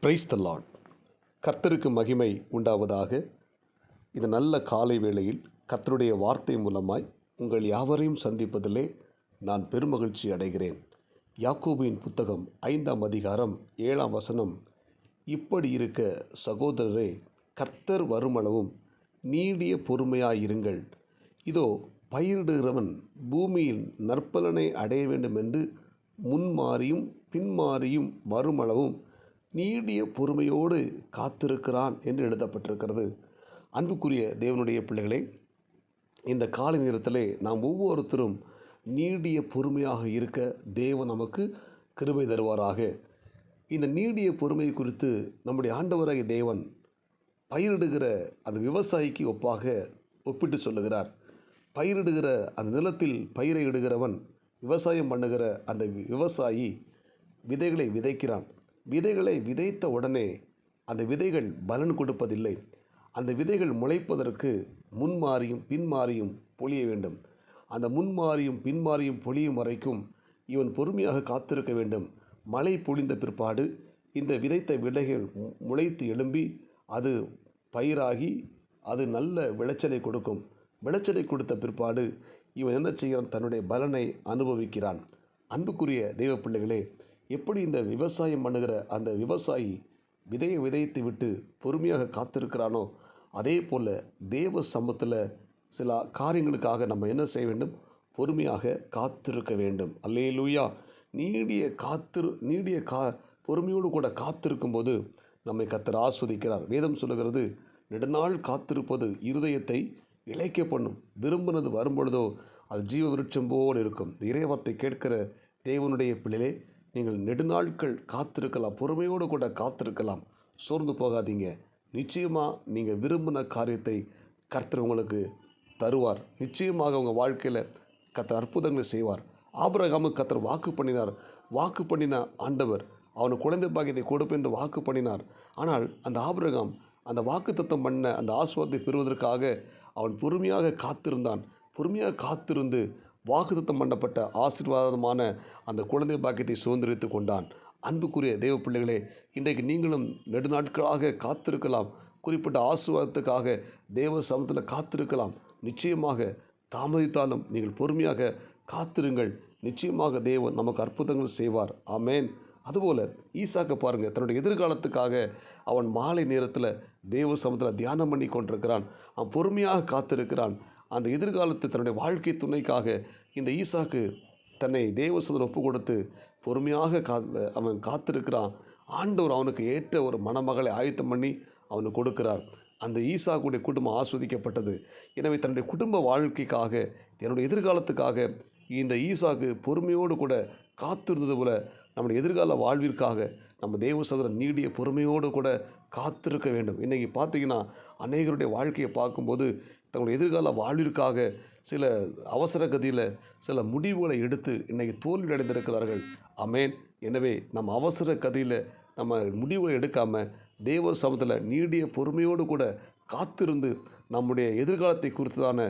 Praise the Lord. கர்த்தருக்கு மகிமை உண்டாவதாக. இந்த நல்ல காலை வேளையில் கர்த்தருடைய வார்த்தை மூலமாய் உங்கள் யாவரையும் சந்திப்பதிலே நான் பெருமகிழ்ச்சி அடைகிறேன். யாக்கோபின் புத்தகம் 5ஆம் அதிகாரம் 7ஆம் வசனம், இப்படி இருக்க சகோதரரே, கர்த்தர் வருமளவும் நீடிய பொறுமையாயிருங்கள். இதோ பயிரிடுகிறவன் பூமியில் நற்பலனை அடைய வேண்டும் என்று முன்மாறியும் பின்மாறியும் வருமளவும் நீடிய பொறுமையோடு காத்திருக்கிறான் என்று எழுதப்பட்டிருக்கிறது. அன்புக்குரிய தேவனுடைய பிள்ளைகளே, இந்த காலை நேரத்திலே நாம் ஒவ்வொருத்தரும் நீடிய பொறுமையாக இருக்க தேவன் நமக்கு கிருபை தருவாராக. இந்த நீடிய பொறுமை குறித்து நம்முடைய ஆண்டவராகிய தேவன் பயிரிடுகிற அந்த விவசாயிக்கு ஒப்பிட்டு சொல்லுகிறார். பயிரிடுகிற அந்த நிலத்தில் பயிரை இடுகிறவன், விவசாயம் பண்ணுகிற அந்த விவசாயி விதைகளை விதைக்கிறான். விதைகளை விதைத்த உடனே அந்த விதைகள் பலன் கொடுப்பதில்லை. அந்த விதைகள் முளைப்பதற்கு முன்மாறியும் பின்மாறியும் பொழிய வேண்டும். அந்த முன்மாறியும் பின்மாறியும் பொழியும் வரைக்கும் இவன் பொறுமையாக காத்திருக்க வேண்டும். மழை பொழிந்த பிற்பாடு இந்த விதைத்த விதைகள் முளைத்து எழும்பி அது பயிராகி அது நல்ல விளைச்சலை கொடுக்கும். விளைச்சலை கொடுத்த பிற்பாடு இவன் என்ன செய்கிறான்? தன்னுடைய பலனை அனுபவிக்கிறான். அன்புக்குரிய தெய்வ பிள்ளைகளே, எப்படி இந்த விவசாயம் பண்ணுகிற அந்த விவசாயி விதையை விதைத்து விட்டு பொறுமையாக காத்திருக்கிறானோ, அதே போல் தேவ சமூகத்தில் சில காரியங்களுக்காக நம்ம என்ன செய்ய வேண்டும்? பொறுமையாக காத்திருக்க வேண்டும். அல்லேலூயா. நீடிய பொறுமையோடு கூட காத்திருக்கும்போது நம்மை கர்த்தர் ஆஸ்வதிக்கிறார். வேதம் சொல்லுகிறது, நெடுநாள் காத்திருப்பது இருதயத்தை இளைக்க பண்ணும், விரும்பினது வரும்பொழுதோ அது ஜீவ விருட்சம் போல் இருக்கும். இந்த இறைவார்த்தை கேட்கிற தேவனுடைய பிள்ளைகளே, நீங்கள் நெடுநாட்கள் காத்திருக்கலாம், பொறுமையோடு கூட காத்திருக்கலாம். சோர்ந்து போகாதீங்க. நிச்சயமாக நீங்கள் விரும்பின காரியத்தை கர்த்தர் உங்களுக்கு தருவார். நிச்சயமாக உங்கள் வாழ்க்கையில் கர்த்தர் அற்புதங்களை செய்வார். ஆபிரகாமுக்கு கர்த்தர் வாக்கு பண்ணின ஆண்டவர் அவனுக்கு குழந்தை பாக்கியத்தை கொடுப்பேன் என்று வாக்கு பண்ணினார். ஆனால் அந்த ஆபிரகாம் அந்த வாக்குத்தத்தம் பண்ண அந்த ஆசீர்வாதத்தை பெறுவதற்காக அவன் பொறுமையாக காத்திருந்தான். பொறுமையாக காத்திருந்து வாக்குத்தத்தம் பண்ணப்பட்ட ஆசீர்வாதமான அந்த குழந்தை பாக்கியத்தை சுதந்திரித்து கொண்டான். அன்புக்குரிய தேவ பிள்ளைகளே, இன்றைக்கு நீங்களும் நெடுநாட்களாக காத்திருக்கலாம். குறிப்பிட்ட ஆசீர்வாதத்துக்காக தேவ சமூகத்தில் காத்திருக்கலாம். நிச்சயமாக தாமதித்தாலும் நீங்கள் பொறுமையாக காத்திருங்கள். நிச்சயமாக தேவன் நமக்கு அற்புதங்கள் செய்வார். ஆமேன். அதுபோல் ஈசாக்கை பாருங்கள், தன்னுடைய எதிர்காலத்துக்காக அவன் மாலை நேரத்தில் தேவ சமூகத்தில் தியானம் பண்ணி கொண்டிருக்கிறான். அவன் பொறுமையாக காத்திருக்கிறான். அந்த எதிர்காலத்தை தன்னுடைய வாழ்க்கை துணைக்காக இந்த ஈசாக்கு தன்னை தேவ சமூகத்தில் ஒப்பு கொடுத்து பொறுமையாக அவன் காத்திருக்கிறான். ஆண்டவர் அவனுக்கு ஏற்ற ஒரு மணமகளை ஆயத்தம் பண்ணி அவனுக்கு கொடுக்கிறார். அந்த ஈசாக்குடைய குடும்பம் ஆஸ்வதிக்கப்பட்டது. எனவே தன்னுடைய குடும்ப வாழ்க்கைக்காக, என்னுடைய எதிர்காலத்துக்காக இந்த ஈசாக்கு பொறுமையோடு கூட காத்திருந்தது போல நம்முடைய எதிர்கால வாழ்விற்காக நம்ம தேவ சகோதரன் நீடிய பொறுமையோடு கூட காத்திருக்க வேண்டும். இன்றைக்கி பார்த்திங்கன்னா, அநேகருடைய வாழ்க்கையை பார்க்கும்போது தங்களுடைய எதிர்கால வாழ்விற்காக சில அவசர கதியில் சில முடிவுகளை எடுத்து இன்றைக்கி தோல்வி அடைந்திருக்கிறார்கள். ஆமேன். எனவே நம்ம அவசர கதியில் நம்ம முடிவுகளை எடுக்காமல் தேவ சமூகத்தில் நீடிய பொறுமையோடு கூட காத்திருந்து நம்முடைய எதிர்காலத்தை குறித்ததான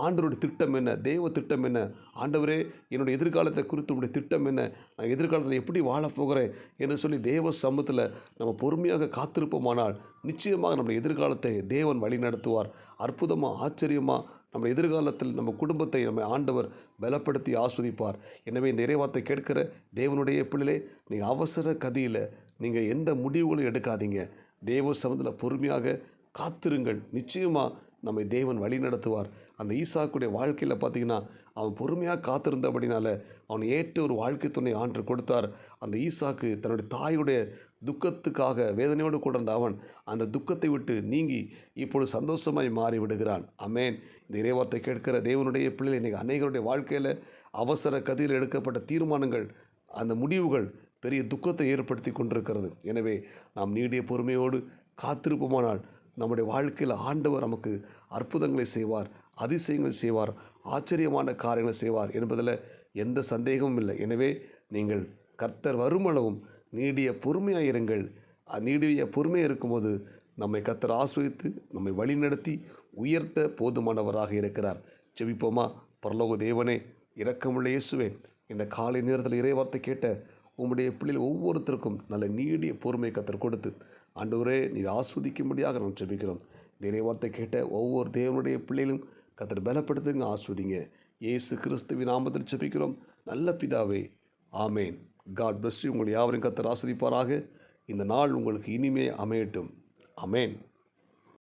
ஆண்டவருடைய திட்டம் என்ன, தேவ திட்டம் என்ன, ஆண்டவரே என்னுடைய எதிர்காலத்தை குறித்து உடைய திட்டம் என்ன, நான் எதிர்காலத்தில் எப்படி வாழப்போகிறேன் என்று சொல்லி தேவ சமூகத்தில் நம்ம பொறுமையாக காத்திருப்போமானால் நிச்சயமாக நம்முடைய எதிர்காலத்தை தேவன் வழி நடத்துவார். அற்புதமாக, ஆச்சரியமாக நம்ம எதிர்காலத்தில் நம்ம குடும்பத்தை நம்ம ஆண்டவர் பலப்படுத்தி ஆஸ்வதிப்பார். எனவே இந்த இறைவார்த்தை கேட்கிற தேவனுடைய பிள்ளைகளே, நீங்கள் அவசர கதியில் நீங்கள் எந்த முடிவுகளும் எடுக்காதீங்க. தேவ சமூகத்தில் பொறுமையாக காத்திருங்கள். நிச்சயமாக நம்மை தேவன் வழி நடத்துவார். அந்த ஈசாக்குடைய வாழ்க்கையில் பார்த்திங்கன்னா, அவன் பொறுமையாக காத்திருந்தபடினால அவன் ஏற்ற ஒரு வாழ்க்கை துணை ஆண்டவர் கொடுத்தார். அந்த ஈசாக்கு தன்னுடைய தாயுடைய துக்கத்துக்காக வேதனையோடு கூட இருந்த அவன் அந்த துக்கத்தை விட்டு நீங்கி இப்பொழுது சந்தோஷமாய் மாறி விடுகிறான். ஆமேன். இந்த இறைவார்த்தை கேட்கிற தேவனுடைய பிள்ளைகள், இன்றைக்கி அநேகருடைய வாழ்க்கையில் அவசர கதியில் எடுக்கப்பட்ட தீர்மானங்கள், அந்த முடிவுகள் பெரிய துக்கத்தை ஏற்படுத்தி கொண்டிருக்கிறது. எனவே நாம் நீடிய பொறுமையோடு காத்திருப்போமானால் நம்முடைய வாழ்க்கையில் ஆண்டவர் நமக்கு அற்புதங்களை செய்வார், அதிசயங்களை செய்வார், ஆச்சரியமான காரியங்களை செய்வார் என்பதில் எந்த சந்தேகமும் இல்லை. எனவே நீங்கள் கர்த்தர் வருமளவும் நீடிய பொறுமையாக இருங்கள். நீடிய பொறுமையாக இருக்கும்போது நம்மை கர்த்தர் ஆஸ்வதித்து நம்மை வழிநடத்தி உயர்த்த போதுமானவராக இருக்கிறார். ஜெபிப்போமா. பரலோக தேவனே, இரக்கமுள்ள இயேசுவே, இந்த காலை நேரத்தில் இறைவார்த்தை கேட்ட உம்முடைய பிள்ளைகள் ஒவ்வொருத்தருக்கும் நல்ல நீடிய பொறுமை கத்தர் கொடுத்து ஆண்டவரே நீர் ஆஸ்வதிக்கும்படியாக நான் ஜெபிக்கிறோம். இந்த இறைவார்த்தை கேட்ட ஒவ்வொரு தேவனுடைய பிள்ளைகளும் கத்தர் பலப்படுத்துங்க, ஆஸ்வதிங்க. இயேசு கிறிஸ்துவின் நாமத்தில் ஜெபிக்கிறோம் நல்ல பிதாவே, ஆமேன். God bless you. உங்கள் யாவரையும் கத்தர் ஆஸ்வதிப்பாராக. இந்த நாள் உங்களுக்கு இனிமே அமையட்டும். ஆமேன்.